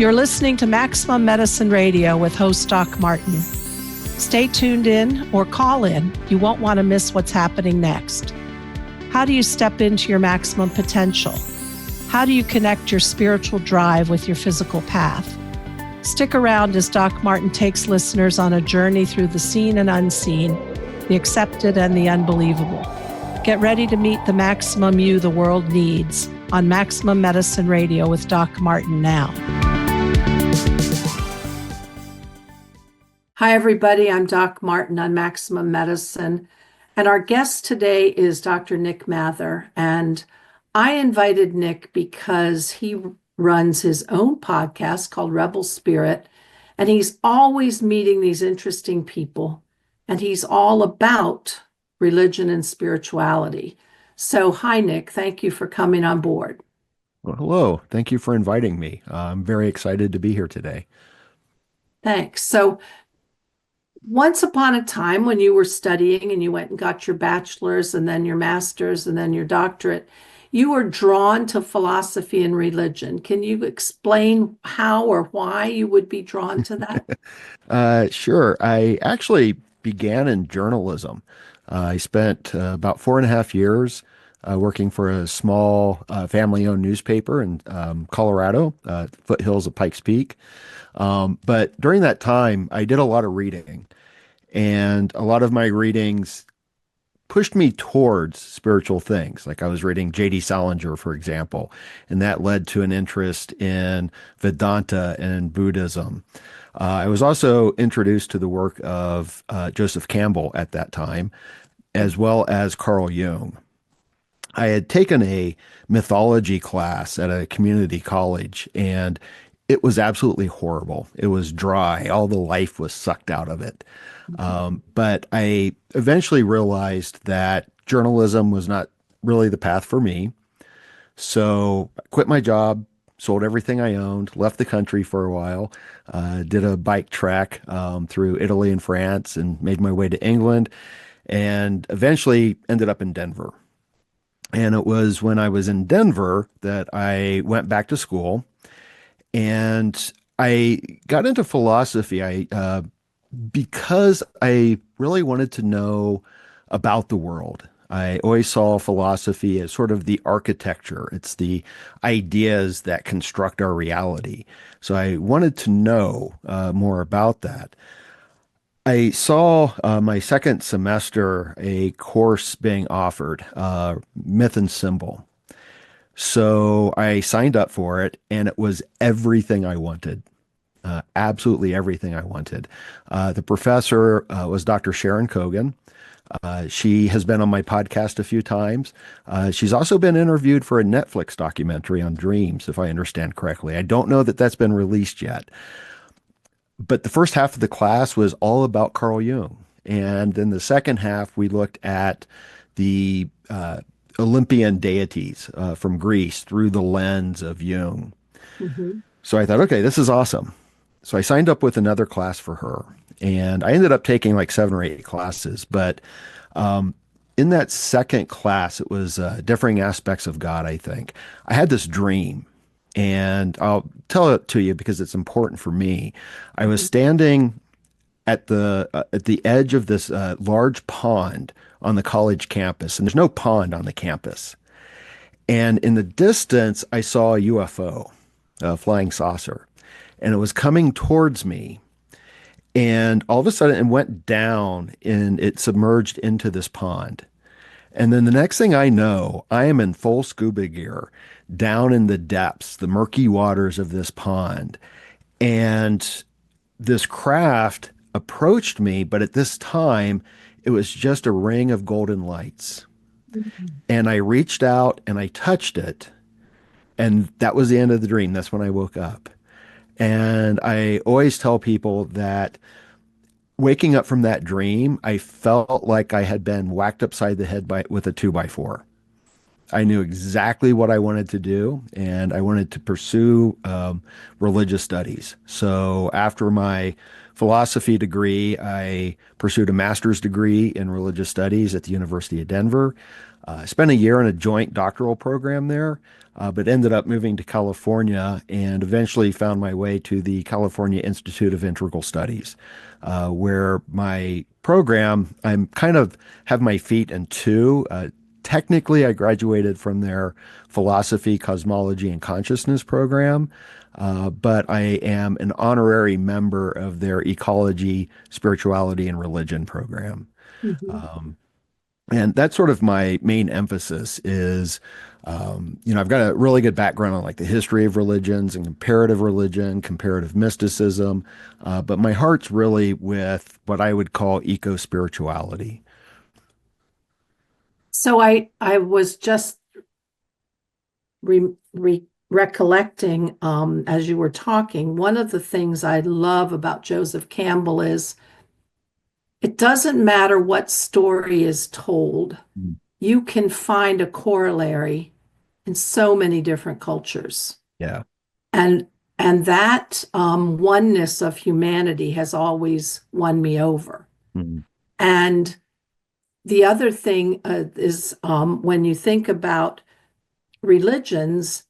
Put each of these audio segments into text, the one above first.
You're listening to Maximum Medicine Radio with host Doc Martin. Stay tuned in or call in. You won't want to miss what's happening next. How do you step into your maximum potential? How do you connect your spiritual drive with your physical path? Stick around as Doc Martin takes listeners on a journey through the seen and unseen, the accepted and the unbelievable. Get ready to meet the maximum you the world needs on Maximum Medicine Radio with Doc Martin now. Hi, everybody. I'm Doc Martin on Maximum Medicine, and our guest today is Dr. Nick Mather. And I invited Nick because he runs his own podcast called Rebel Spirit, and he's always meeting these interesting people, and he's all about religion and spirituality. So, hi, Nick. Thank you for coming on board. Well, hello. Thank you for inviting me. I'm very excited to be here today. Thanks. So, once upon a time when you were studying and you went and got your bachelor's and then your master's and then your doctorate, you were drawn to philosophy and religion. Can you explain how or why you would be drawn to that? Sure. I actually began in journalism. I spent about 4.5 years working for a small family-owned newspaper in Colorado, foothills of Pikes Peak. But during that time, I did a lot of reading, and a lot of my readings pushed me towards spiritual things. Like I was reading J.D. Salinger, for example, and that led to an interest in Vedanta and Buddhism. I was also introduced to the work of Joseph Campbell at that time, as well as Carl Jung. I had taken a mythology class at a community college, and it was absolutely horrible. It was dry. All the life was sucked out of it. But I eventually realized that journalism was not really the path for me. So I quit my job, sold everything I owned, left the country for a while, did a bike trek through Italy and France, and made my way to England, and eventually ended up in Denver. And it was when I was in Denver that I went back to school, and I got into philosophy because I really wanted to know about the world. I always saw philosophy as sort of the architecture. It's the ideas that construct our reality. So I wanted to know more about that. I saw my second semester a course being offered, Myth and Symbol. So I signed up for it, and it was everything I wanted. Absolutely everything I wanted. The professor was Dr. Sharon Cogan. She has been on my podcast a few times. She's also been interviewed for a Netflix documentary on dreams, if I understand correctly. I don't know that that's been released yet. But the first half of the class was all about Carl Jung. And then the second half, we looked at the Olympian deities from Greece through the lens of Jung. Mm-hmm. So I thought, okay, this is awesome. So I signed up with another class for her, and I ended up taking like 7 or 8 classes. But in that second class, it was differing aspects of God, I think. I had this dream, and I'll tell it to you because it's important for me. I was standing at the edge of this large pond on the college campus, and there's no pond on the campus. And in the distance, I saw a UFO, a flying saucer. And it was coming towards me, and all of a sudden it went down and it submerged into this pond. And then the next thing I know, I am in full scuba gear down in the depths, the murky waters of this pond. And this craft approached me, but at this time it was just a ring of golden lights. Mm-hmm. And I reached out and I touched it. And that was the end of the dream. That's when I woke up. And I always tell people that waking up from that dream, I felt like I had been whacked upside the head with a 2x4. I knew exactly what I wanted to do, and I wanted to pursue religious studies. So after my philosophy degree, I pursued a master's degree in religious studies at the University of Denver. I spent a year in a joint doctoral program there, but ended up moving to California and eventually found my way to the California Institute of Integral Studies, where my program, I'm kind of have my feet in two. Technically, I graduated from their philosophy, cosmology, and consciousness program, but I am an honorary member of their ecology, spirituality, and religion program. Mhm. Um, and that's sort of my main emphasis is, I've got a really good background on like the history of religions and comparative religion, comparative mysticism, but my heart's really with what I would call eco-spirituality. So I was just recollecting as you were talking, one of the things I love about Joseph Campbell is it doesn't matter what story is told, Mm. you can find a corollary in so many different cultures. Yeah. And and that oneness of humanity has always won me over. Mm. And the other thing is when you think about religions,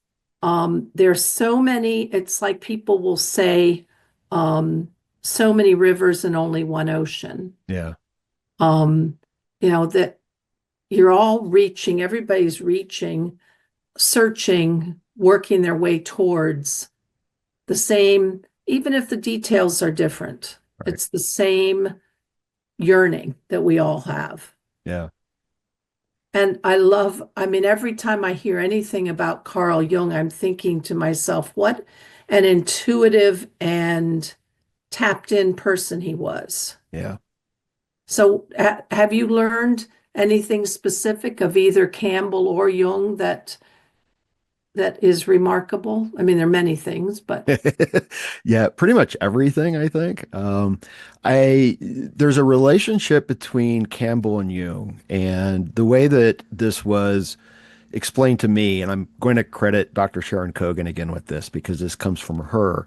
there's so many, it's like people will say, um, so many rivers and only one ocean. Yeah. Um, that you're all reaching, everybody's reaching, searching, working their way towards the same, even if the details are different, Right. it's the same yearning that we all have. Yeah. And I mean, every time I hear anything about Carl Jung, I'm thinking to myself, what an intuitive and tapped in person he was. Yeah. So, have you learned anything specific of either Campbell or Jung that is remarkable? I mean, there are many things, but Yeah, pretty much everything, I think. There's a relationship between Campbell and Jung, and the way that this was explained to me, and I'm going to credit Dr. Sharon Cogan again with this because this comes from her,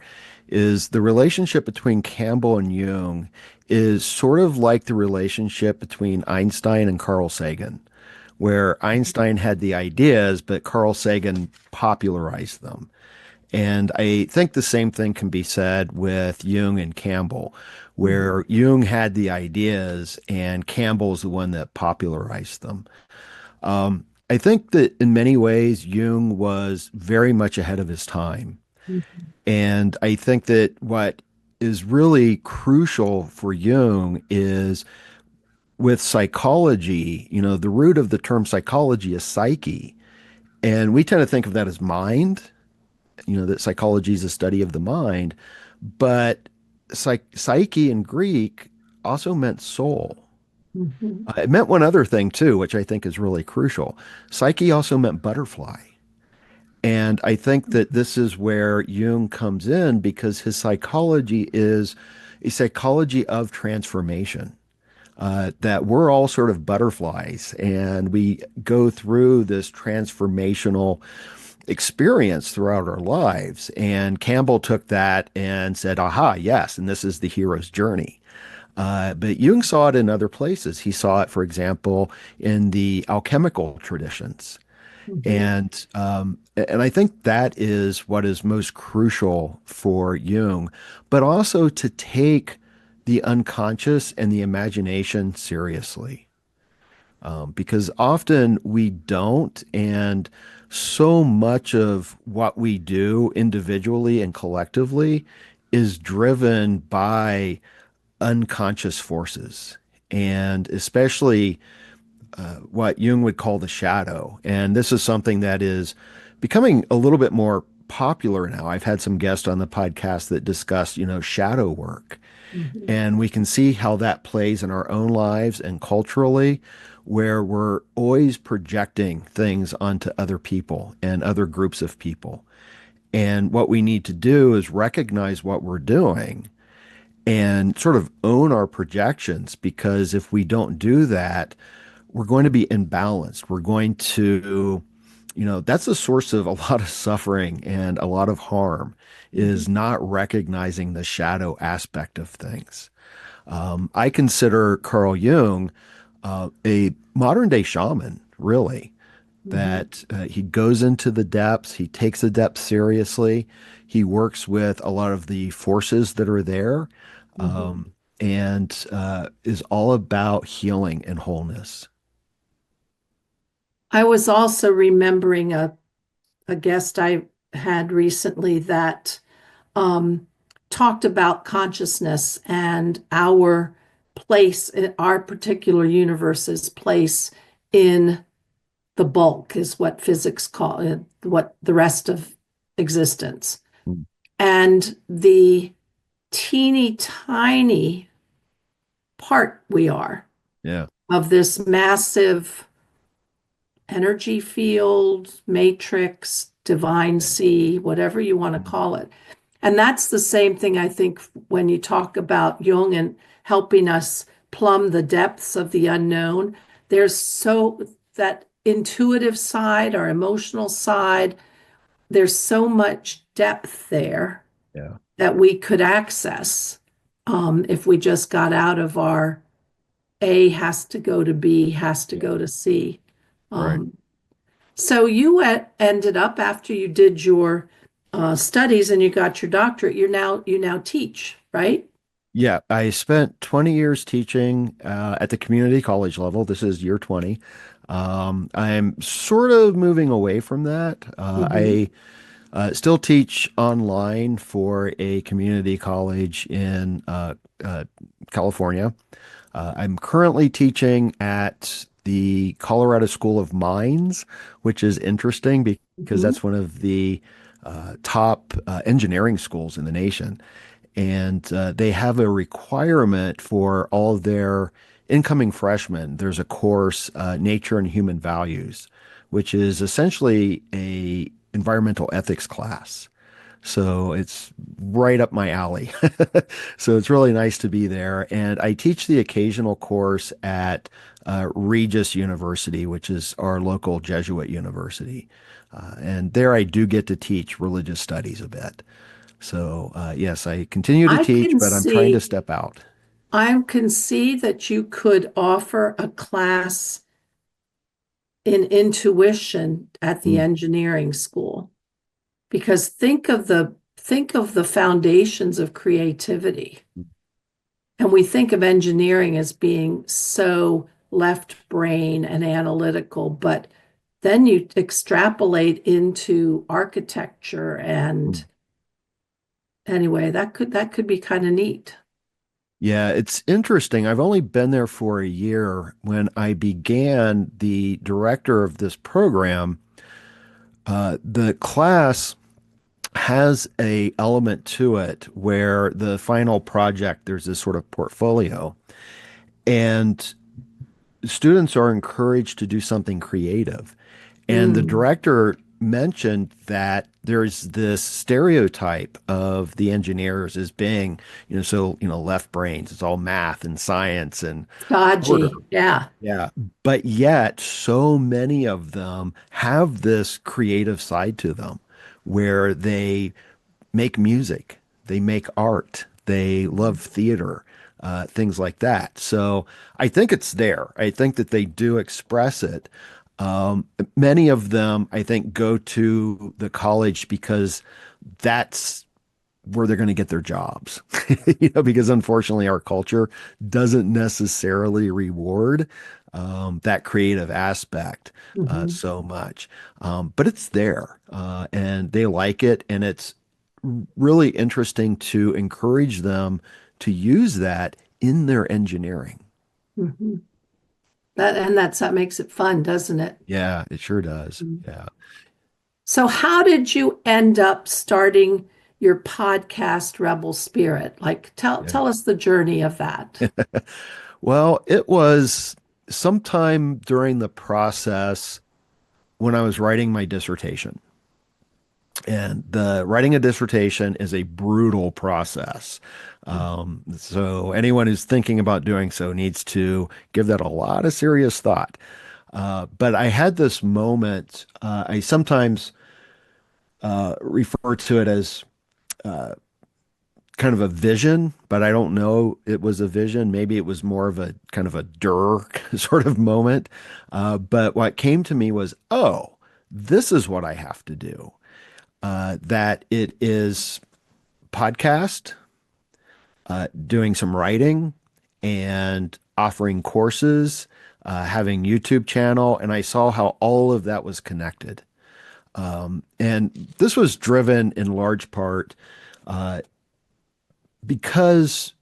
is the relationship between Campbell and Jung is sort of like the relationship between Einstein and Carl Sagan, where Einstein had the ideas, but Carl Sagan popularized them. And I think the same thing can be said with Jung and Campbell, Mhm. where Jung had the ideas and Campbell's the one that popularized them. I think that in many ways, Jung was very much ahead of his time. Mhm. And I think that what is really crucial for Jung is with psychology, the root of the term psychology is psyche. And we tend to think of that as mind, that psychology is a study of the mind, but psyche in Greek also meant soul. Mhm. It meant one other thing too, which I think is really crucial. Psyche also meant butterfly. And I think that this is where Jung comes in because his psychology is a psychology of transformation. That we're all sort of butterflies and we go through this transformational experience throughout our lives. And Campbell took that and said, aha, yes, and this is the hero's journey. But Jung saw it in other places. He saw it, for example, in the alchemical traditions. Mhm. And I think that is what is most crucial for Jung, but also to take the unconscious and the imagination seriously. Because often we don't, and so much of what we do individually and collectively is driven by unconscious forces, and especially what Jung would call the shadow. And this is something that is becoming a little bit more popular now. I've had some guests on the podcast that discuss, shadow work. Mhm. And we can see how that plays in our own lives and culturally, where we're always projecting things onto other people and other groups of people. And what we need to do is recognize what we're doing and sort of own our projections, because if we don't do that, we're going to be imbalanced. We're going to that's a source of a lot of suffering and a lot of harm Mhm. is not recognizing the shadow aspect of things. I consider Carl Jung a modern day shaman, really, Mhm. that he goes into the depths, he takes the depths seriously, he works with a lot of the forces that are there, Mhm. and is all about healing and wholeness. I was also remembering a guest I had recently that um, talked about consciousness and our place, our particular universe's place in the bulk, is what physics call it, what the rest of existence. Mm. And the teeny tiny part we are Yeah. of this massive energy field, matrix, divine Yeah. sea, whatever you want to Mm. call it. And that's the same thing I think when you talk about Jung and helping us plumb the depths of the unknown. There's so that intuitive side, our emotional side, there's so much depth there Yeah. that we could access if we just got out of our A has to go to B, has to Yeah. go to C. Right. Um, so you ended up after you did your studies and you got your doctorate. You now teach, right? Yeah, I spent 20 years teaching at the community college level. This is year 20. I'm sort of moving away from that. Hmm. I still teach online for a community college in uh, California. I'm currently teaching at the Colorado School of Mines, which is interesting because Hmm. that's one of the top engineering schools in the nation. And they have a requirement for all of their incoming freshmen. There's a course, Nature and Human Values, which is essentially a environmental ethics class. So it's right up my alley. So it's really nice to be there. And I teach the occasional course at Regis University, which is our local Jesuit university. And there I do get to teach religious studies a bit. So, yes, I continue to I teach, can but I'm trying to see, step out. I can see that you could offer a class in intuition at the Mm, engineering school because think of the foundations of creativity. And we think of engineering as being so left brain and analytical, but then you extrapolate into architecture mm. and anyway, that could be kind of neat. Yeah, it's interesting. I've only been there for a year. When I began, the director of this program, the class has a element to it where the final project, there's this sort of portfolio, and students are encouraged to do something creative. And the Mm, director mentioned that there's this stereotype of the engineers as being, left brains. It's all math and science and order. stodgy. Yeah. Yeah. But yet, so many of them have this creative side to them where they make music, they make art, they love theater, things like that. So I think it's there. I think that they do express it. Many of them, I think, go to the college because that's where they're going to get their jobs, because unfortunately our culture doesn't necessarily reward that creative aspect Hmm. so much. But it's there and they like it. And it's really interesting to encourage them to use that in their engineering. Hmm. That makes it fun, doesn't it? Yeah, it sure does. Mhm. Yeah. So how did you end up starting your podcast, Rebel Spirit? Like tell Yeah. tell us the journey of that. Well, it was sometime during the process when I was writing my dissertation. And the writing a dissertation is a brutal process. So anyone who's thinking about doing so needs to give that a lot of serious thought. But I had this moment. I sometimes refer to it as kind of a vision, but I don't know it was a vision. Maybe it was more of a kind of a sort of moment. But what came to me was, oh, this is what I have to do. That it is podcast, doing some writing, and offering courses, having YouTube channel, and I saw how all of that was connected. And this was driven in large part because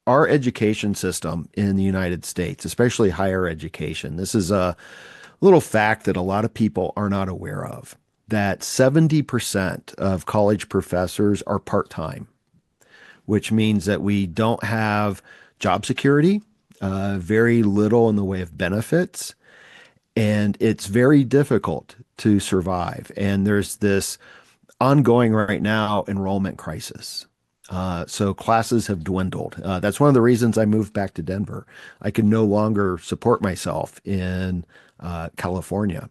our education system in the United States, especially higher education, this is a little fact that a lot of people are not aware of, that 70% of college professors are part-time, which means that we don't have job security, very little in the way of benefits, and it's very difficult to survive. And there's this ongoing right now enrollment crisis. So classes have dwindled. That's one of the reasons I moved back to Denver. I could no longer support myself in California.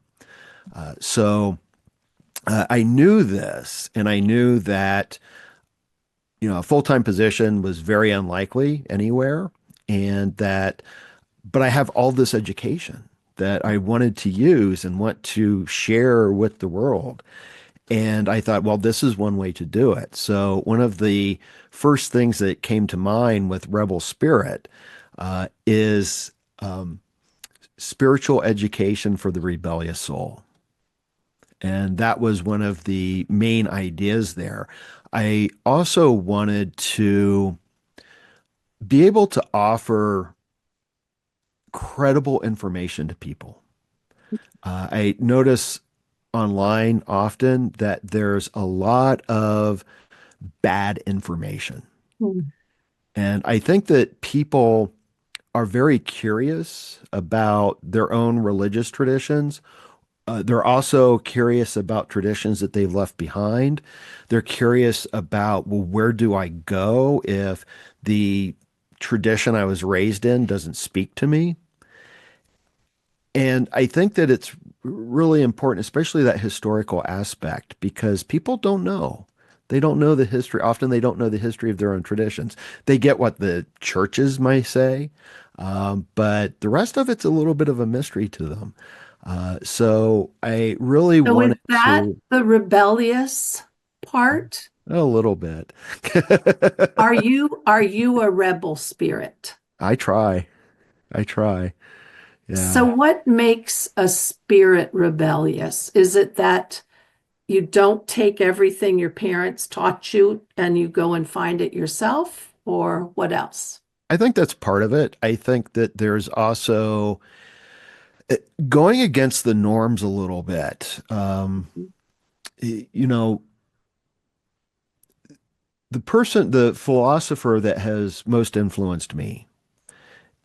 I knew this, and I knew that a full-time position was very unlikely anywhere, and that, but I have all this education that I wanted to use and want to share with the world. And I thought, well, this is one way to do it. So one of the first things that came to mind with Rebel Spirit is spiritual education for the rebellious soul. And that was one of the main ideas there. I also wanted to be able to offer credible information to people. I notice online often that there's a lot of bad information. Mm. And I think that people are very curious about their own religious traditions. They're also curious about traditions that they've left behind. They're curious about, well, where do I go if the tradition I was raised in doesn't speak to me? And I think that it's really important, especially that historical aspect, because people don't know. They don't know the history. Often they don't know the history of their own traditions. They get what the churches might say, but the rest of it's a little bit of a mystery to them. So I really So is wanted that to, the rebellious part? a little bit. Are you a rebel spirit? I try. I try. So Yeah. what makes a spirit rebellious? Is it that you don't take everything your parents taught you and you go and find it yourself, or what else? I think that's part of it. I think that there's also going against the norms a little bit. You know, the philosopher that has most influenced me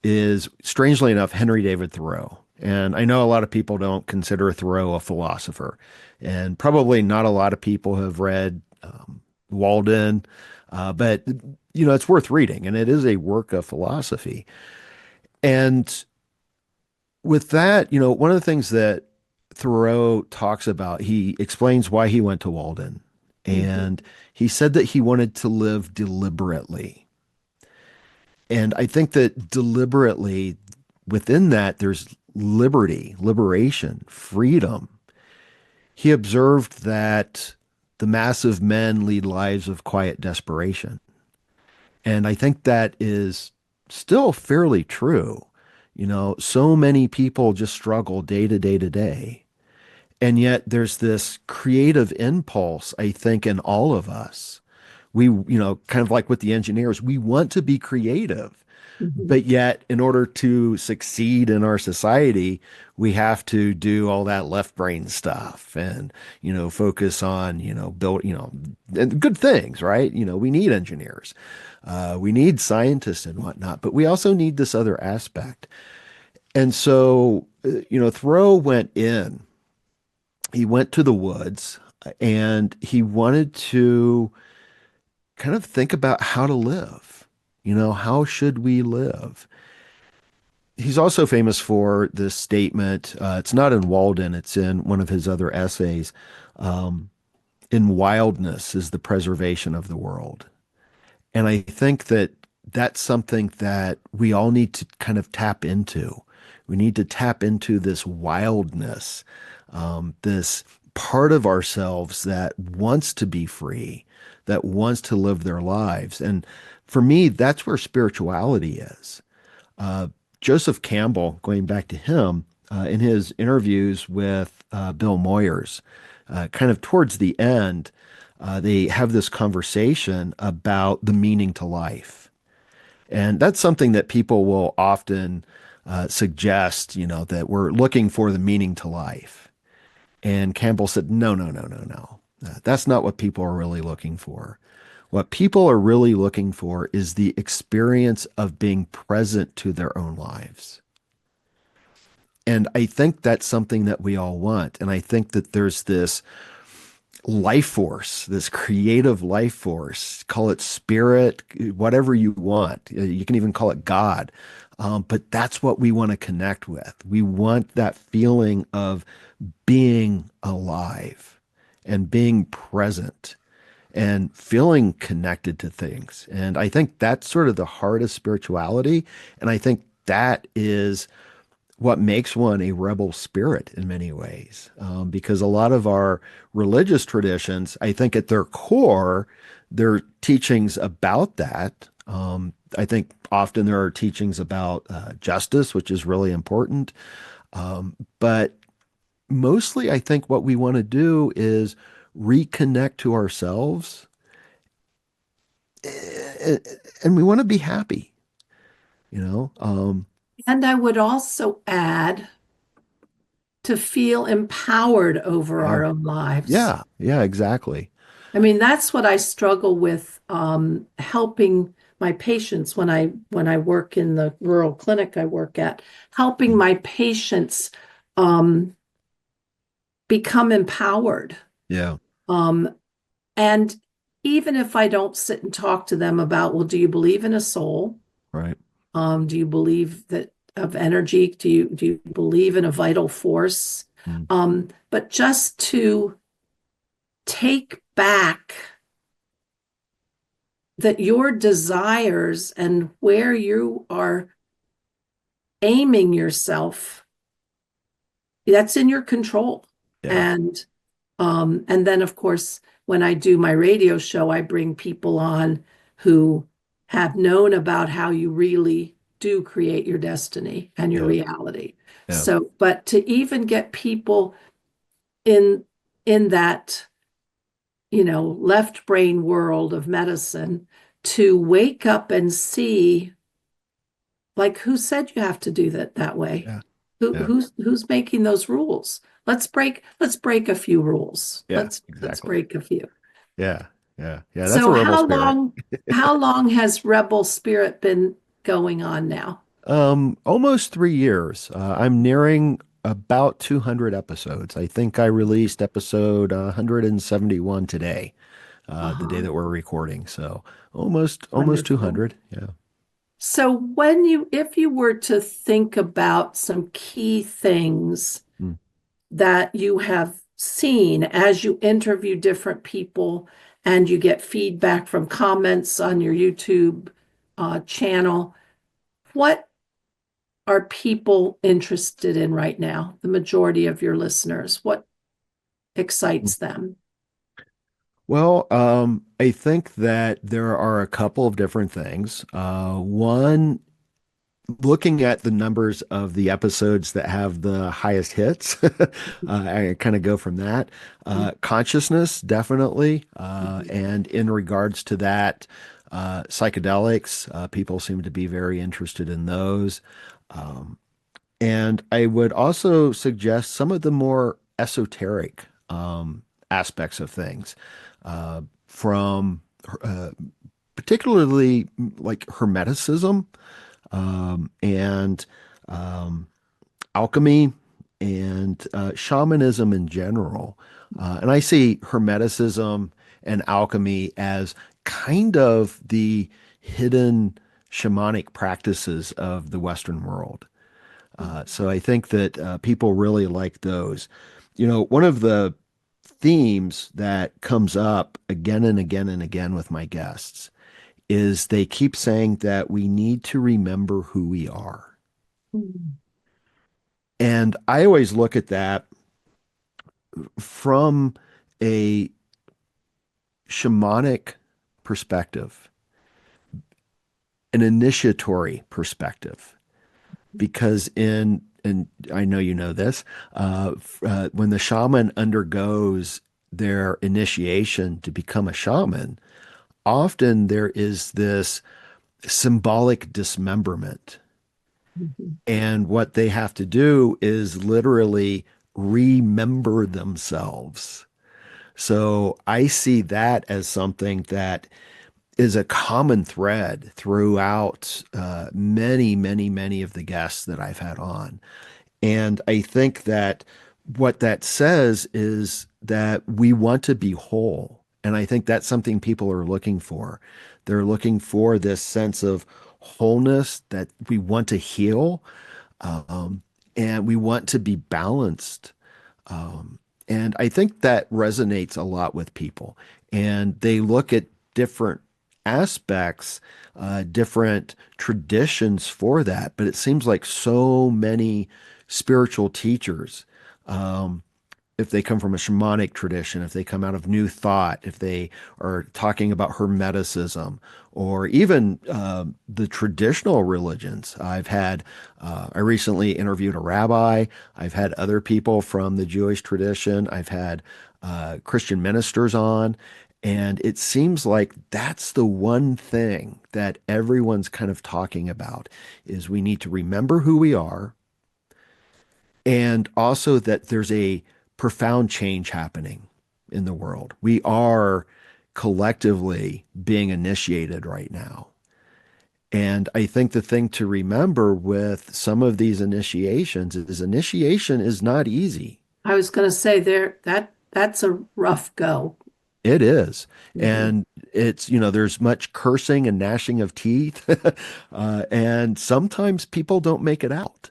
is, strangely enough, Henry David Thoreau. And I know a lot of people don't consider Thoreau a philosopher, and probably not a lot of people have read Walden, but it's worth reading, and it is a work of philosophy. And with that, one of the things that Thoreau talks about, he explains why he went to Walden. Mhm. And he said that he wanted to live deliberately. And I think that deliberately within that, there's liberty, liberation, freedom. He observed that the mass of men lead lives of quiet desperation. And I think that is still fairly true. So many people just struggle day to day to day. And yet there's this creative impulse, I think, in all of us. We, kind of like with the engineers, we want to be creative. Mhm. But yet, in order to succeed in our society, we have to do all that left brain stuff and, focus on, build, and good things, right? We need engineers, we need scientists and whatnot, but we also need this other aspect. And so, Thoreau he went to the woods and he wanted to kind of think about how to live. How should we live? He's also famous for this statement. It's not in Walden, it's in one of his other essays. Um, in wildness is the preservation of the world. And I think that that's something that we all need to kind of tap into. We need to tap into this wildness, this part of ourselves that wants to be free, that wants to live their lives. And for me, that's where spirituality is. Uh, Joseph Campbell, going back to him, in his interviews with Bill Moyers, kind of towards the end, they have this conversation about the meaning to life. And that's something that people will often suggest, that we're looking for the meaning to life. And Campbell said, no, no, no, no, no. That's not what people are really looking for. What people are really looking for is the experience of being present to their own lives. And I think that's something that we all want. And I think that there's this life force, this creative life force, call it spirit, whatever you want. You can even call it God. But that's what we want to connect with. We want that feeling of being alive and being present and feeling connected to things. And I think that's sort of the heart of spirituality. And I think that is what makes one a rebel spirit in many ways. Because a lot of our religious traditions, I think at their core, they're teachings about that. I think often there are teachings about justice, which is really important. But mostly, I think what we want to do is reconnect to ourselves, and we want to be happy, you know? And I would also add to feel empowered over Yeah, our own lives. yeah, yeah, exactly. I mean, that's what I struggle with, helping my patients when I work in the rural clinic I work at, helping Mm. my patients um, become empowered. Yeah, Um, and even if I don't sit and talk to them about, well, do you believe in a soul? right. Do you believe that of energy? Do you believe in a vital force? Mm. But just to take back that your desires and where you are aiming yourself, that's in your control. Yeah, And then of course, when I do my radio show, I bring people on who have known about how you really do create your destiny and your yeah, reality. yeah, So, but to even get people in in that, left brain world of medicine to wake up and see, like, who said you have to do that way? yeah, Who yeah, who's making those rules? Let's break a few rules. yeah, Let's exactly. break a few. Yeah, yeah, yeah. That's a So rebel how spirit. long how long has Rebel Spirit been going on now? Almost 3 years. I'm nearing about 200 episodes. I think I released episode 171 today, the day Uh-huh. that we're recording. So almost Wonderful. 200. Yeah. So if you were to think about some key things Mm. that you have seen as you interview different people and you get feedback from comments on your YouTube channel, what are people interested in right now? The majority of your listeners, what excites them? Well, I think that there are a couple of different things. One, looking at the numbers of the episodes that have the highest hits, I kind of go from that. Consciousness, definitely. And in regards to that, psychedelics, people seem to be very interested in those. Um, and I would also suggest some of the more esoteric aspects of things, from uh, particularly like Hermeticism, and um, alchemy and shamanism in general. And I see Hermeticism and alchemy as kind of the hidden shamanic practices of the Western world. So I think that people really like those. One of the themes that comes up again and again and again with my guests is they keep saying that we need to remember who we are. Mhm. And I always look at that from a shamanic perspective, an initiatory perspective, because and I know you know this, when the shaman undergoes their initiation to become a shaman, often there is this symbolic dismemberment. Mhm. And what they have to do is literally remember themselves. So I see that as something that is a common thread throughout many, many, many of the guests that I've had on. And I think that what that says is that we want to be whole. And I think that's something people are looking for. They're looking for this sense of wholeness, that we want to heal, um, and we want to be balanced. Um, and I think that resonates a lot with people. And they look at different aspects, different traditions for that. But it seems like so many spiritual teachers, um, if they come from a shamanic tradition, if they come out of New Thought, if they are talking about Hermeticism, or even the traditional religions. I recently interviewed a rabbi. I've had other people from the Jewish tradition. I've had Christian ministers on. And it seems like that's the one thing that everyone's kind of talking about is we need to remember who we are, and also that there's a profound change happening in the world. We are collectively being initiated right now. And I think the thing to remember with some of these initiations is initiation is not easy. I was going to say that's a rough go. It is. Mhm. And there's much cursing and gnashing of teeth. And sometimes people don't make it out.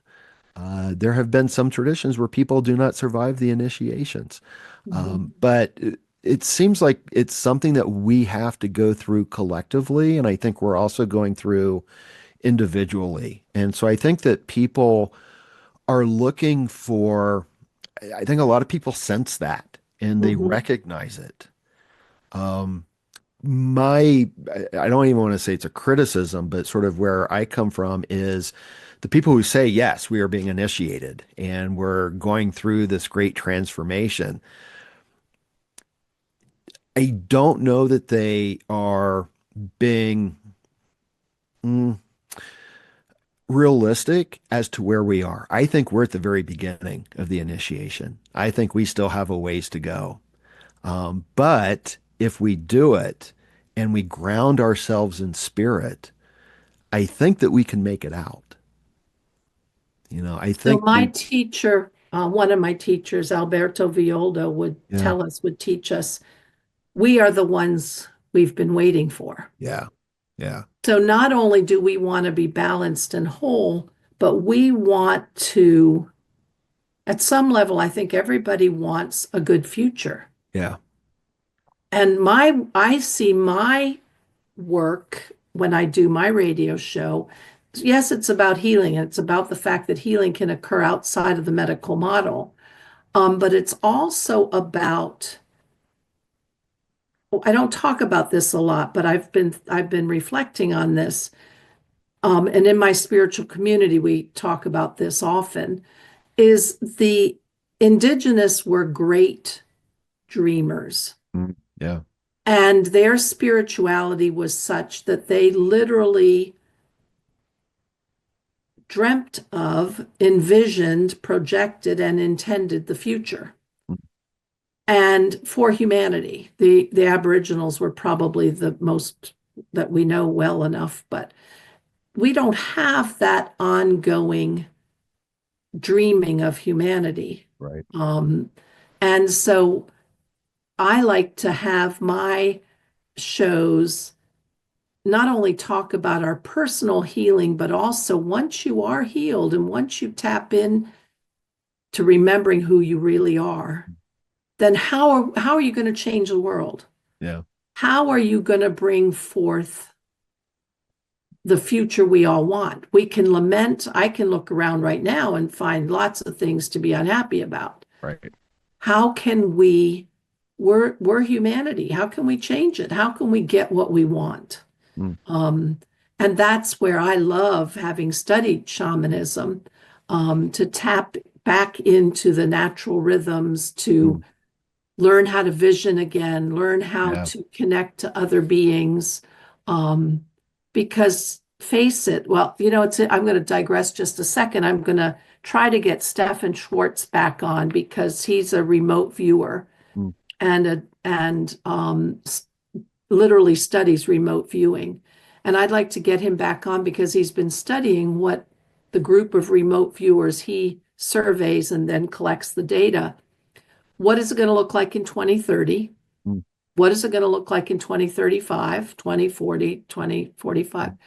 There have been some traditions where people do not survive the initiations. Mhm. But it seems like it's something that we have to go through collectively. And I think we're also going through individually. And so I think that people are looking for, I think a lot of people sense that and they Mhm. recognize it. Um, I don't even want to say it's a criticism, but sort of where I come from is the people who say, yes, we are being initiated and we're going through this great transformation. I don't know that they are being mm, realistic as to where we are. I think we're at the very beginning of the initiation. I think we still have a ways to go. But if we do it and we ground ourselves in spirit, I think that we can make it out. I So think my we, teacher, one of my teachers, Alberto Violdo, yeah, would teach us, we are the ones we've been waiting for. yeah, yeah, So not only do we want to be balanced and whole, but we want to, at some level, I think everybody wants a good future. yeah. And I see my work when I do my radio show. Yes, it's about healing, and it's about the fact that healing can occur outside of the medical model. But it's also about, I don't talk about this a lot, but I've been reflecting on this. And in my spiritual community, we talk about this often, is the indigenous were great dreamers. Mm, yeah. And their spirituality was such that they literally dreamt of, envisioned, projected, and intended the future. Mm, And for humanity, the Aboriginals were probably the most that we know well enough, but we don't have that ongoing dreaming of humanity. right. Um, and so I like to have my shows not only talk about our personal healing, but also once you are healed and once you tap in to remembering who you really are, then how are you going to change the world? Yeah. How are you going to bring forth the future we all want? We can lament. I can look around right now and find lots of things to be unhappy about. Right. How can we're humanity. How can we change it? How can we get what we want? Mm, Um, and that's where I love having studied shamanism, to tap back into the natural rhythms, to mm, learn how to vision again, learn how yeah. to connect to other beings. Um, because face it, well, I'm going to digress just a second. I'm going to try to get Stefan Schwartz back on because he's a remote viewer Mm, and literally studies remote viewing. And I'd like to get him back on because he's been studying what the group of remote viewers he surveys and then collects the data. What is it going to look like in 2030? mm, What is it going to look like in 2035, 2040, 2045? mm,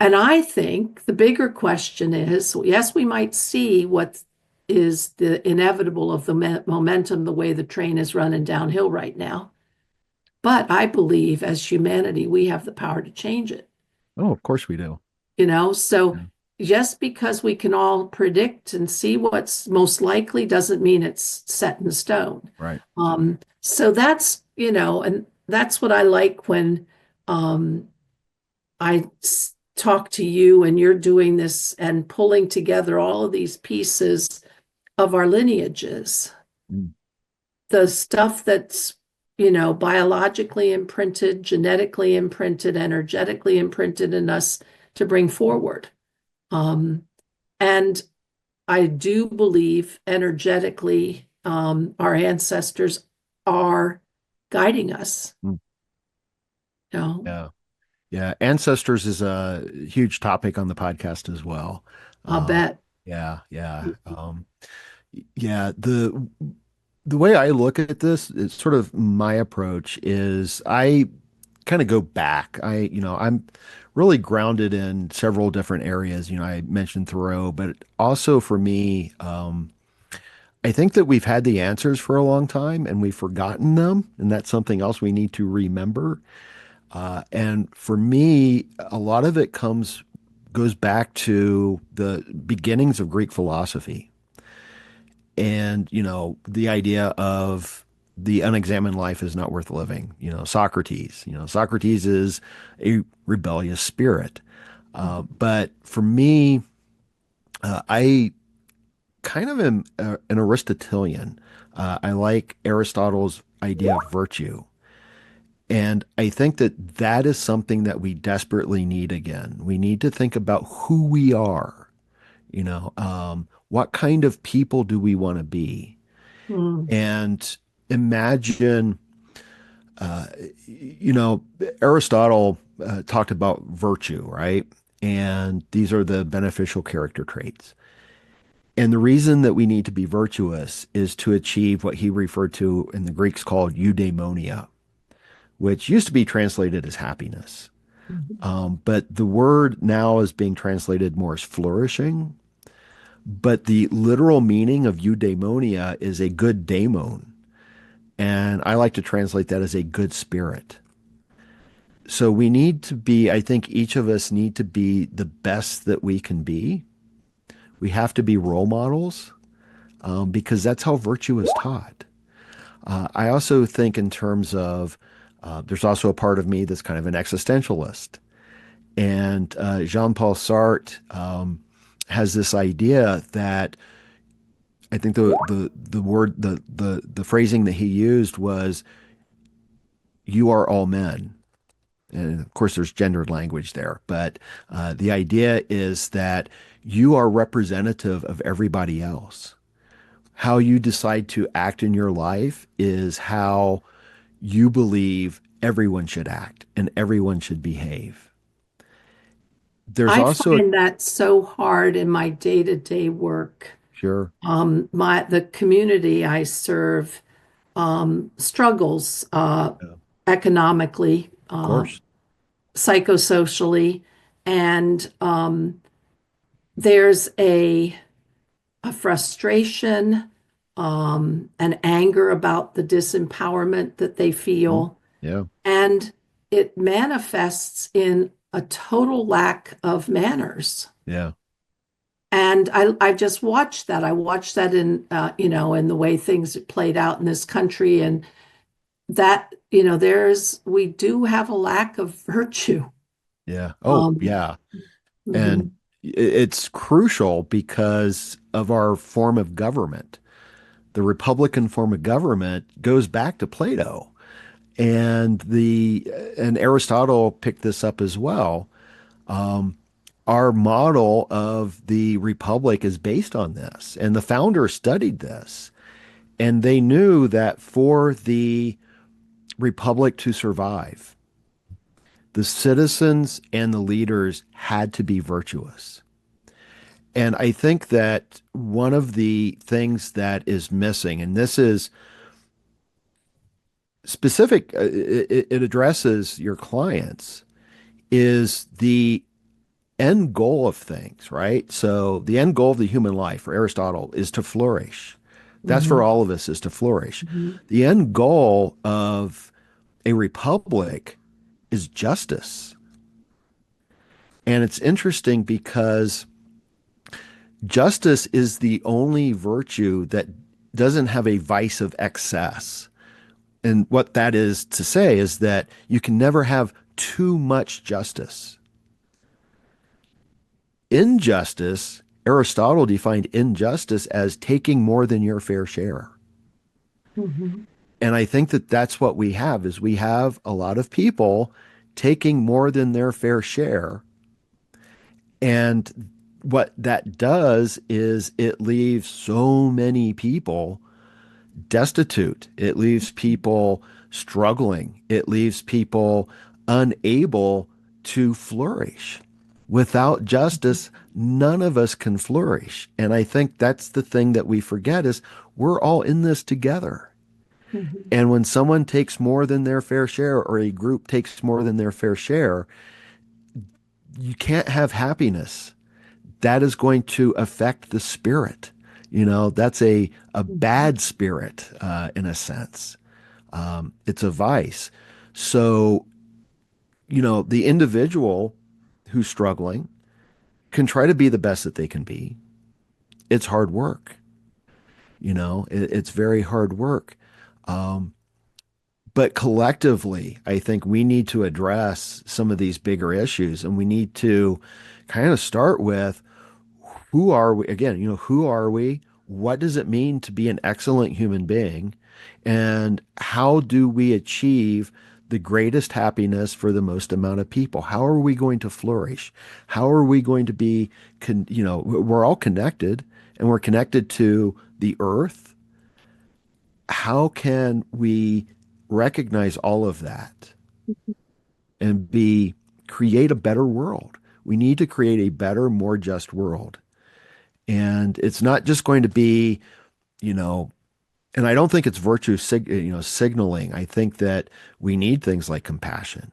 And I think the bigger question is, yes, we might see what is the inevitable of the momentum, the way the train is running downhill right now. But I believe as humanity, we have the power to change it. Oh, of course we do. So Yeah. just because we can all predict and see what's most likely doesn't mean it's set in stone. Right. So and that's what I like when um, talk to you and you're doing this and pulling together all of these pieces of our lineages, Mm, the stuff that's, biologically imprinted, genetically imprinted, energetically imprinted in us to bring forward. Um, and I do believe energetically, our ancestors are guiding us. mm, You know, yeah. Yeah. Ancestors is a huge topic on the podcast as well. I'll Uh, bet. yeah. Yeah. Yeah. The way I look at this, it's sort of my approach is I kind of go back. I'm really grounded in several different areas. I mentioned Thoreau, but also for me, I think that we've had the answers for a long time and we've forgotten them, and that's something else we need to remember. And for me, a lot of it goes back to the beginnings of Greek philosophy, and the idea of the unexamined life is not worth living. Socrates is a rebellious spirit. But for me, I kind of am an Aristotelian. I like Aristotle's idea of virtue. And I think that that is something that we desperately need again. We need to think about who we are. What kind of people do we want to be? Mm. And imagine, uh, you know, Aristotle talked about virtue, right? And these are the beneficial character traits. And the reason that we need to be virtuous is to achieve what he referred to in the Greeks called eudaimonia, which used to be translated as happiness. But the word now is being translated more as flourishing. But the literal meaning of eudaimonia is a good daemon. And I like to translate that as a good spirit. So we need to be, I think each of us need to be the best that we can be. We have to be role models because that's how virtue is taught. I also think in terms of, there's also a part of me that's kind of an existentialist. And Jean-Paul Sartre has this idea that I think the word the phrasing that he used was "you are all men," and of course there's gendered language there, but the idea is that you are representative of everybody else. How you decide to act in your life is how you believe everyone should act and everyone should behave. There's I also a find that so hard in my day-to-day work. sure, The community I serve struggles of economically. course, psychosocially, and there's a frustration, an anger about the disempowerment that they Mhm. feel, Yeah. and it manifests in a total lack of manners. Yeah. And I just watched that. I watched that in in the way things played out in this country, and that we do have a lack of virtue. Yeah. Oh, Um, yeah. And mhm, it's crucial because of our form of government. The Republican form of government goes back to Plato. And Aristotle picked this up as well. Um, our model of the republic is based on this, and the founders studied this, and they knew that for the republic to survive, the citizens and the leaders had to be virtuous. And I think that one of the things that is missing, and this is specific, it addresses your clients, is the end goal of things, right? So the end goal of the human life for Aristotle is to flourish. That's for mhm, all of us, is to flourish. mhm, The end goal of a republic is justice. And it's interesting because justice is the only virtue that doesn't have a vice of excess. And what that is to say is that you can never have too much justice. Injustice, Aristotle defined injustice as taking more than your fair share. mhm, And I think that that's what we have is we have a lot of people taking more than their fair share. And what that does is it leaves so many people destitute. It leaves people struggling. It leaves people unable to flourish. Without justice, none of us can flourish. And I think that's the thing that we forget is we're all in this together. mhm, And when someone takes more than their fair share or a group takes more than their fair share, you can't have happiness. That is going to affect the spirit. That's a mhm, bad spirit in a sense. It's a vice. So, the individual who's struggling can try to be the best that they can be. It's hard work. It's very hard work. Um, but collectively, I think we need to address some of these bigger issues, and we need to kind of start with who are we? Again, who are we? What does it mean to be an excellent human being? And how do we achieve the greatest happiness for the most amount of people? How are we going to flourish? How are we going to be, we're all connected and we're connected to the earth. How can we recognize all of that and create a better world? We need to create a better, more just world. And it's not just going to be, you know, and I don't think it's signaling. I think that we need things like compassion,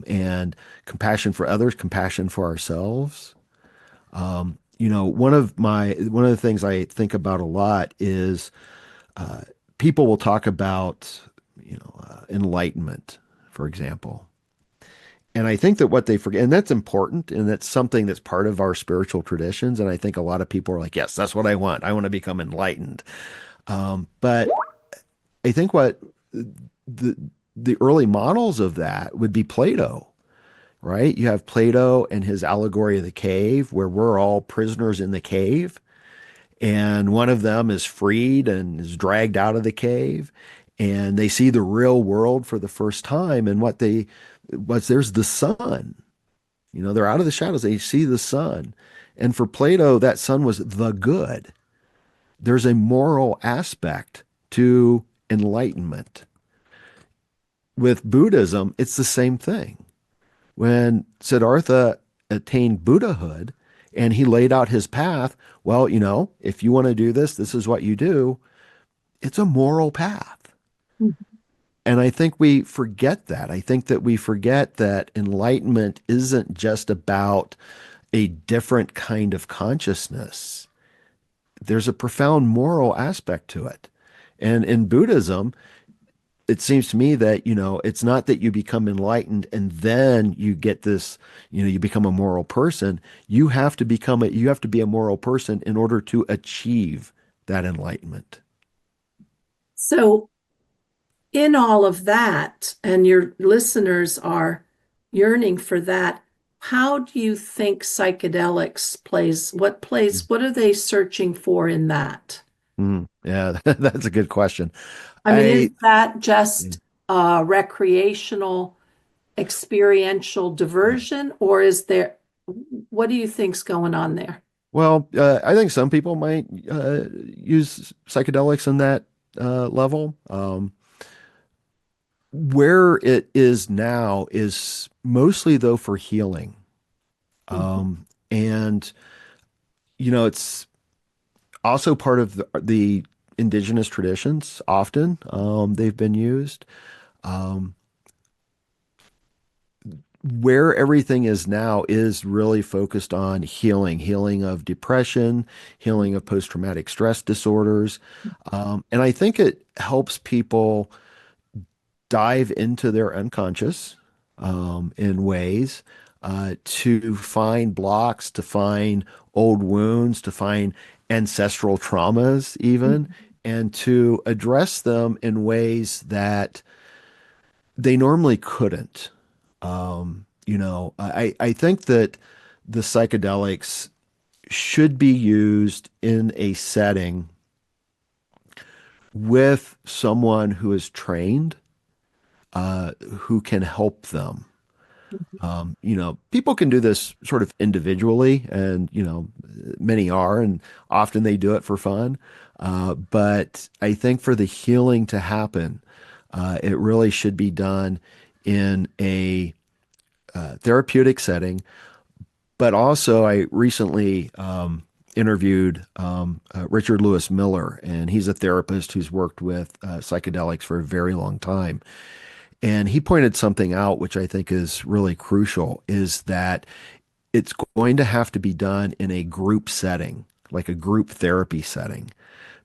and compassion for others, compassion for ourselves. One of the things I think about a lot is uh, people will talk about, enlightenment, for example. And I think that what they forget, and that's important, and that's something that's part of our spiritual traditions. And I think a lot of people are like, yes, that's what I want. I want to become enlightened. But I think what the the early models of that would be Plato, right? You have Plato and his allegory of the cave, where we're all prisoners in the cave, and one of them is freed and is dragged out of the cave, and they see the real world for the first time. And there's the sun. They're out of the shadows. They see the sun. And for Plato, that sun was the good. There's a moral aspect to enlightenment. With Buddhism, it's the same thing. When Siddhartha attained Buddhahood and he laid out his path, well, if you want to do this, this is what you do. It's a moral path. And I think we forget that. I think that we forget that enlightenment isn't just about a different kind of consciousness. There's a profound moral aspect to it. And in Buddhism, it seems to me that, it's not that you become enlightened and then you get this, you become a moral person. You have to be a moral person in order to achieve that enlightenment. So, in all of that, and your listeners are yearning for that, how do you think psychedelics what are they searching for in that? Yeah, that's a good question. I mean, is I, that yeah. just recreational, experiential diversion, or what do you think's going on there? Well, I think some people might use psychedelics in that level. Where it is now is mostly though for healing. Mhm, And it's also part of the indigenous traditions. Often, they've been used. Um, where everything is now is really focused on healing of depression, healing of post-traumatic stress disorders. And I think it helps people dive into their unconscious in ways to find blocks, to find old wounds, to find ancestral traumas, even, and to address them in ways that they normally couldn't. I think that the psychedelics should be used in a setting with someone who is trained, who can help them. People can do this sort of individually, and many are, and often they do it for fun. But I think for the healing to happen, it really should be done in a therapeutic setting. But also, I recently interviewed Richard Lewis Miller, and he's a therapist who's worked with psychedelics for a very long time. And he pointed something out, which I think is really crucial, is that it's going to have to be done in a group setting, like a group therapy setting,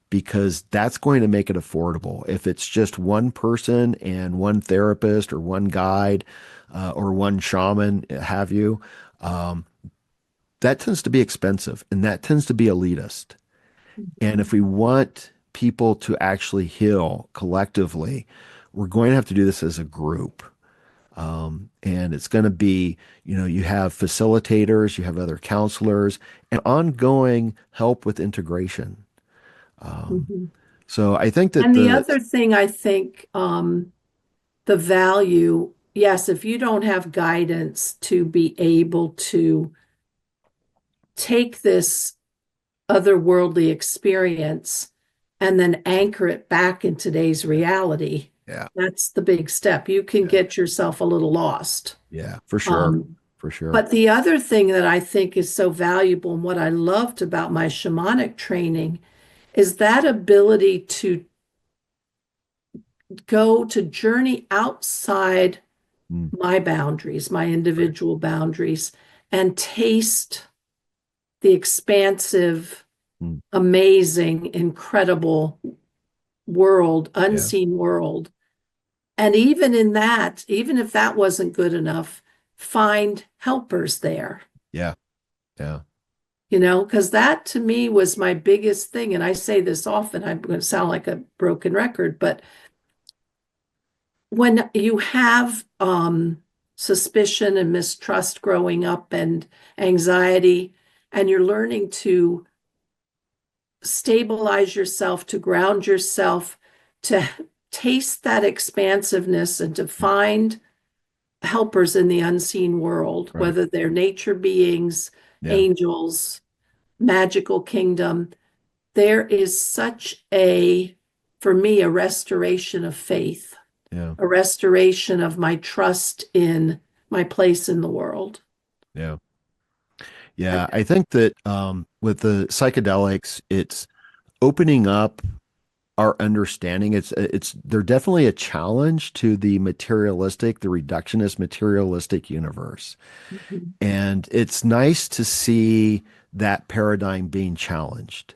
because that's going to make it affordable. If it's just one person and one therapist or one guide or one shaman, have you, um, that tends to be expensive and that tends to be elitist. And if we want people to actually heal collectively, we're going to have to do this as a group. And it's going to be, you have facilitators, you have other counselors, and ongoing help with integration. Um, mhm. so I think that And the other thing I think, the value, yes, if you don't have guidance to be able to take this otherworldly experience and then anchor it back in today's reality, yeah, that's the big step. You can yeah, get yourself a little lost. yeah, for sure, Um, for sure. but the other thing that I think is so valuable and what I loved about my shamanic training is that ability to go to journey outside Mm, my boundaries, my right. individual boundaries, and taste the expansive, Mm, amazing, incredible world, yeah, unseen world. And even in that, even if that wasn't good enough, find helpers there, yeah, yeah, because that to me was my biggest thing. And I say this often, I'm going to sound like a broken record, but when you have suspicion and mistrust growing up and anxiety, and you're learning to stabilize yourself, to ground yourself, to taste that expansiveness and to mm, find helpers in the unseen world, right. whether they're nature beings, Yeah, angels, magical kingdom, there is for me, a restoration of faith, yeah, a restoration of my trust in my place in the world. yeah, yeah. I think that with the psychedelics, it's opening up our understanding. It's they're definitely a challenge to the materialistic, the reductionist materialistic universe. Mhm. And it's nice to see that paradigm being challenged.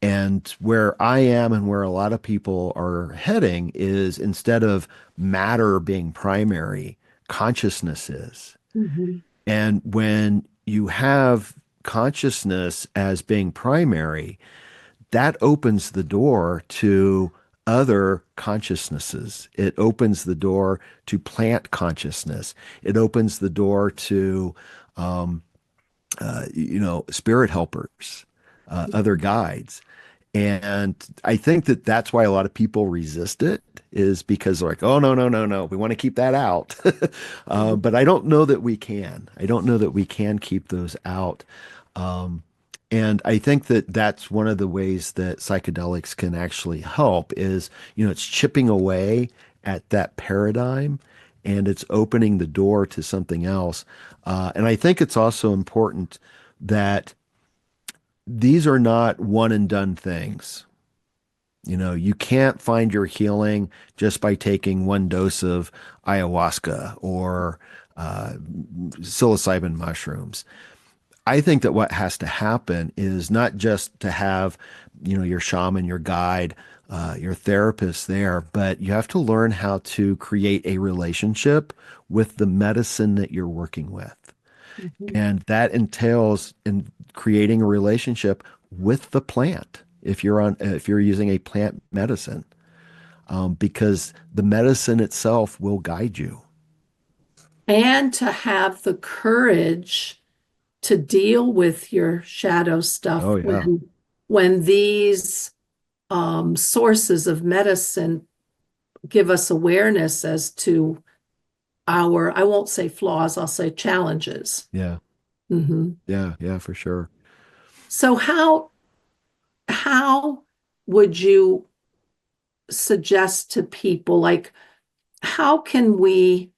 And where I am and where a lot of people are heading is instead of matter being primary, consciousness is. Mhm. And when you have consciousness as being primary, that opens the door to other consciousnesses. It opens the door to plant consciousness. It opens the door to, um, spirit helpers, other guides. And I think that that's why a lot of people resist it is because they're like, oh, no, no, no, no, we want to keep that out. Mhm. But I don't know that we can. I don't know that we can keep those out. Um, and I think that that's one of the ways that psychedelics can actually help is, it's chipping away at that paradigm and it's opening the door to something else. And I think it's also important that these are not one and done things. You can't find your healing just by taking one dose of ayahuasca or uh, psilocybin mushrooms. I think that what has to happen is not just to have, your shaman, your guide, your therapist there, but you have to learn how to create a relationship with the medicine that you're working with. Mhm. And that entails in creating a relationship with the plant if you're using a plant medicine, because the medicine itself will guide you. And to have the courage to deal with your shadow stuff Oh yeah, when these sources of medicine give us awareness as to our, I won't say flaws, I'll say challenges. yeah, Mhm. yeah, yeah, for sure. So how would you suggest to people, like, how can we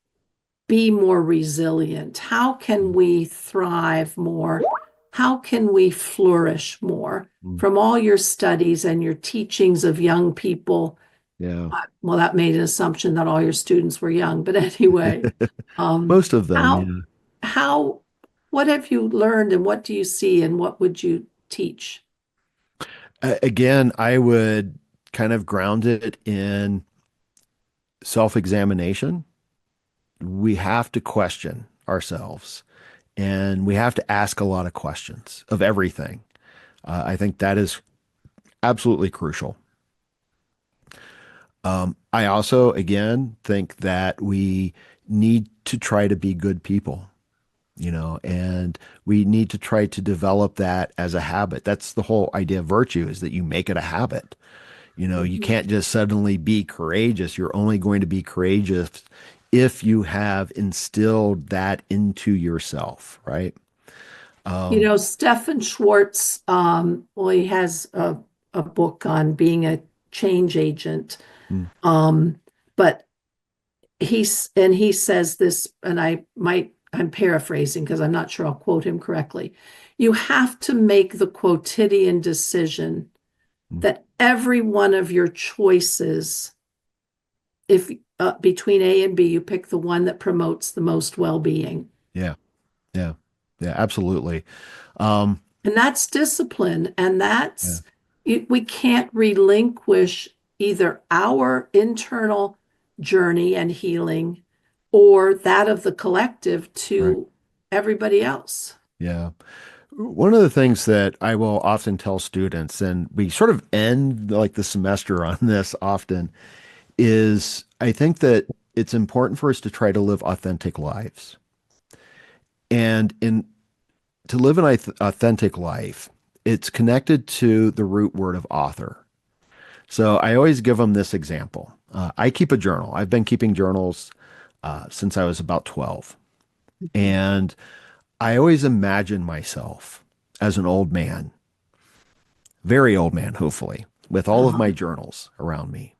be more resilient? How can we thrive more? How can we flourish more? Mm, From all your studies and your teachings of young people, yeah, well, that made an assumption that all your students were young, but anyway, um, most of them, how, yeah. how, what have you learned and what do you see and what would you teach? Again, I would kind of ground it in self-examination. We have to question ourselves and we have to ask a lot of questions of everything. I think that is absolutely crucial. I also, again, think that we need to try to be good people, and we need to try to develop that as a habit. That's the whole idea of virtue is that you make it a habit. You Mhm. can't just suddenly be courageous. You're only going to be courageous if you have instilled that into yourself, right? You Um, know, Stephen Schwartz, well, he has a book on being a change agent. mm, Um, but he says this, and I'm paraphrasing because I'm not sure I'll quote him correctly. You have to make the quotidian decision mm, that every one of your choices, if between A and B, you pick the one that promotes the most well-being. yeah, yeah, yeah, absolutely. Um, And that's discipline. And yeah, we can't relinquish either our internal journey and healing or that of the collective right. to everybody else. Yeah. One of the things that I will often tell students, and we sort of end like the semester on this often, is I think that it's important for us to try to live authentic lives. And in to live an authentic life, it's connected to the root word of author. So I always give them this example. I keep a journal. I've been keeping journals since I was about 12. And I always imagine myself as an old man, very old man, hopefully, with all of my Uh-huh. journals around me.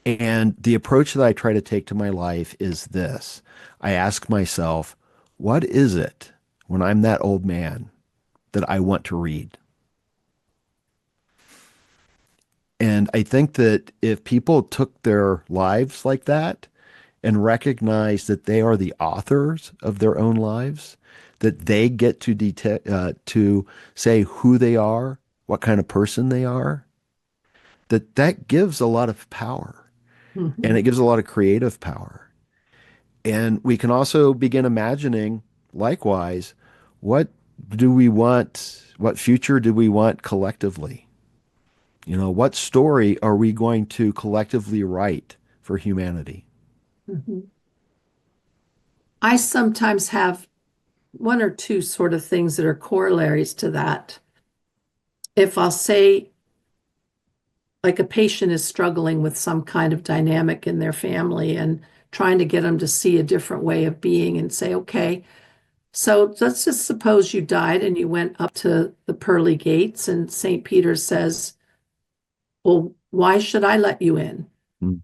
And the approach that I try to take to my life is this. I ask myself, what is it when I'm that old man that I want to read? And I think that if people took their lives like that and recognized that they are the authors of their own lives, that they get to to say who they are, what kind of person they are, that gives a lot of power, and Mhm. it gives a lot of creative power. And we can also begin imagining, likewise, what do we want? What future do we want collectively? What story are we going to collectively write for humanity? Mhm. I sometimes have one or two sort of things that are corollaries to that. If I'll say, like a patient is struggling with some kind of dynamic in their family and trying to get them to see a different way of being and say, okay, so let's just suppose you died and you went up to the pearly gates and St. Peter says, well, why should I let you in? Mm,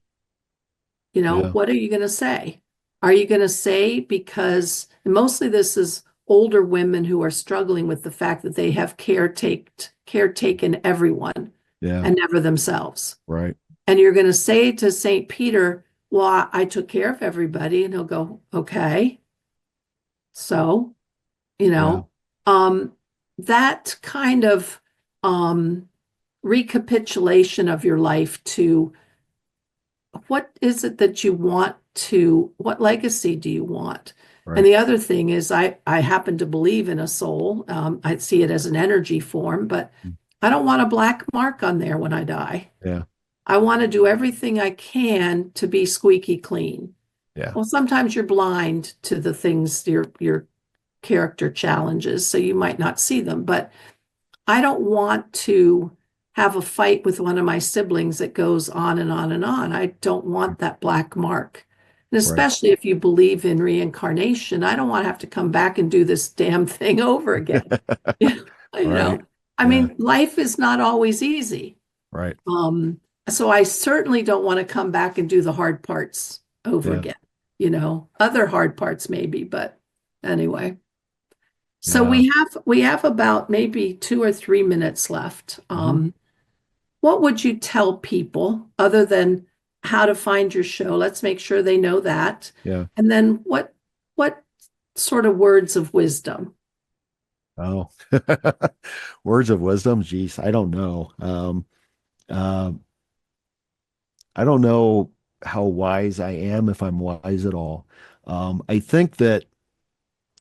yeah, What are you going to say? Are you going to say because, and mostly this is older women who are struggling with the fact that they have caretaken everyone yeah, and never themselves. right. And you're going to say to St. Peter, well, I took care of everybody. And he'll go, okay. So, you Yeah, know, um, that kind of um, recapitulation of your life to what is it that you want to, what legacy do you want? And right. the other thing is, I happen to believe in a soul. I see it as an energy form, but Mm, I don't want a black mark on there when I die. yeah, I want to do everything I can to be squeaky clean. yeah, Well, sometimes you're blind to the things your character challenges, so you might not see them, but I don't want to have a fight with one of my siblings that goes on and on and on. I don't want that black mark. And right. especially if you believe in reincarnation, I don't want to have to come back and do this damn thing over again. You Right. know, I Yeah, mean, life is not always easy. right. Um, so I certainly don't want to come back and do the hard parts over Yeah, again. Other hard parts maybe, but anyway. So yeah. we have about maybe 2 or 3 minutes left. Hmm. What would you tell people other than how to find your show? Let's make sure they know that. Yeah. And then what sort of words of wisdom? Oh, words of wisdom. Geez, I don't know. Uh, I don't know how wise I am, if I'm wise at all. I think that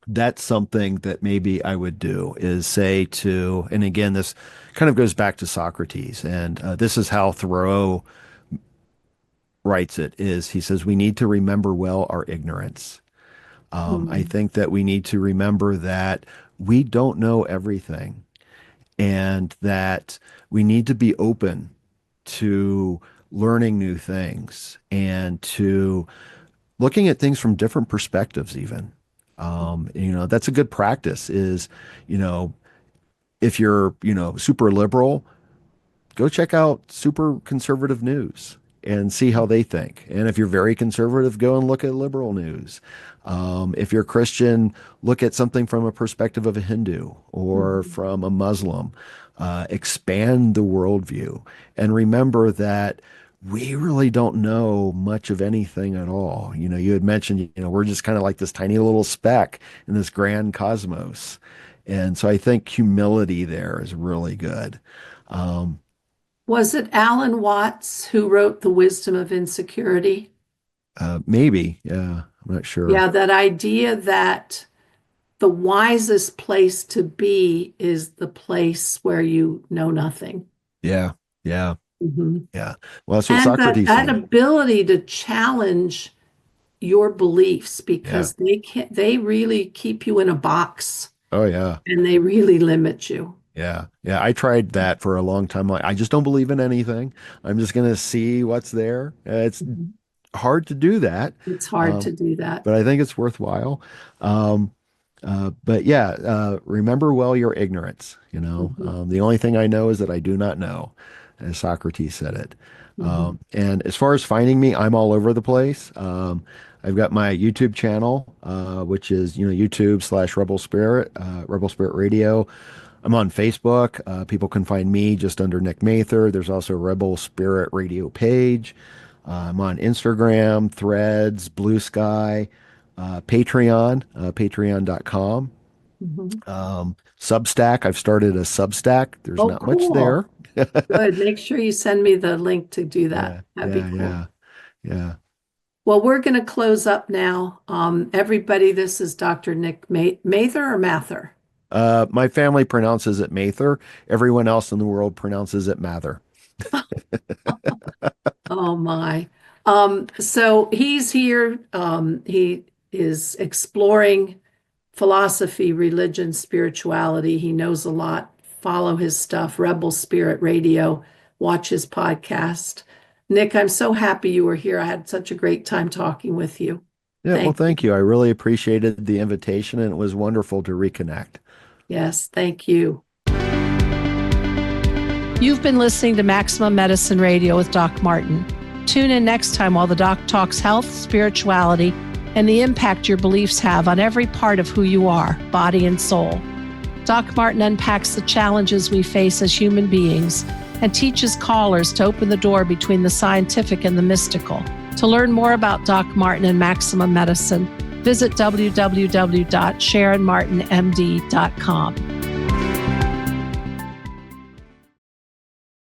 that's something that maybe I would do is say to, and again, this kind of goes back to Socrates, and this is how Thoreau writes it, is he says, we need to remember well our ignorance. I Mm, think that we need to remember that we don't know everything and that we need to be open to learning new things and to looking at things from different perspectives, even. That's a good practice is, you know, if you're, super liberal, go check out super conservative news and see how they think. And if you're very conservative, go and look at liberal news. If you're Christian, look at something from a perspective of a Hindu or mhm, from a Muslim. Expand the worldview and remember that we really don't know much of anything at all. You had mentioned, we're just kind of like this tiny little speck in this grand cosmos. And so I think humility there is really good. Um, Was it Alan Watts who wrote The Wisdom of Insecurity? Maybe, yeah, I'm not sure. Yeah, that idea that the wisest place to be is the place where you know nothing. Yeah, yeah, Mhm. yeah. Well, that's what And that Socrates that said. ability to challenge your beliefs Yeah. because they really keep you in a box Oh, yeah, and they really limit you. yeah, yeah. I tried that for a long time. Like, I just don't believe in anything. I'm just gonna see what's there. It's Mhm. hard to do that, It's hard um, to do that. but I think it's worthwhile. Um, but yeah, remember well your ignorance. Mhm. The only thing I know is that I do not know, as Socrates said it. Mhm. And as far as finding me, I'm all over the place. I've got my YouTube channel, which is YouTube/Rebel Spirit, Rebel Spirit Radio. I'm on Facebook. People can find me just under Nick Mather. There's also a Rebel Spirit Radio page. I'm on Instagram, Threads, Blue Sky, Patreon, patreon.com. Mhm. Substack. I've started a Substack. There's Oh, not much cool. there. Good. Make sure you send me the link to do that. Yeah, That'd be yeah, cool. yeah, yeah. Well, we're going to close up now. Everybody, this is Dr. Nick Mather or Mather? My family pronounces it Mather. Everyone else in the world pronounces it Mather. Oh my. So he's here. He is exploring philosophy, religion, spirituality. He knows a lot. Follow his stuff, Rebel Spirit Radio. Watch his podcast. Nick, I'm so happy you were here. I had such a great time talking with you. Yeah, well, Thank you. thank you. I really appreciated the invitation, and it was wonderful to reconnect. Yes, thank you. You've been listening to Maximum Medicine Radio with Doc Martin. Tune in next time while the doc talks health, spirituality, and the impact your beliefs have on every part of who you are, body and soul. Doc Martin unpacks the challenges we face as human beings and teaches callers to open the door between the scientific and the mystical. To learn more about Doc Martin and Maximum Medicine, visit www.sharonmartinmd.com.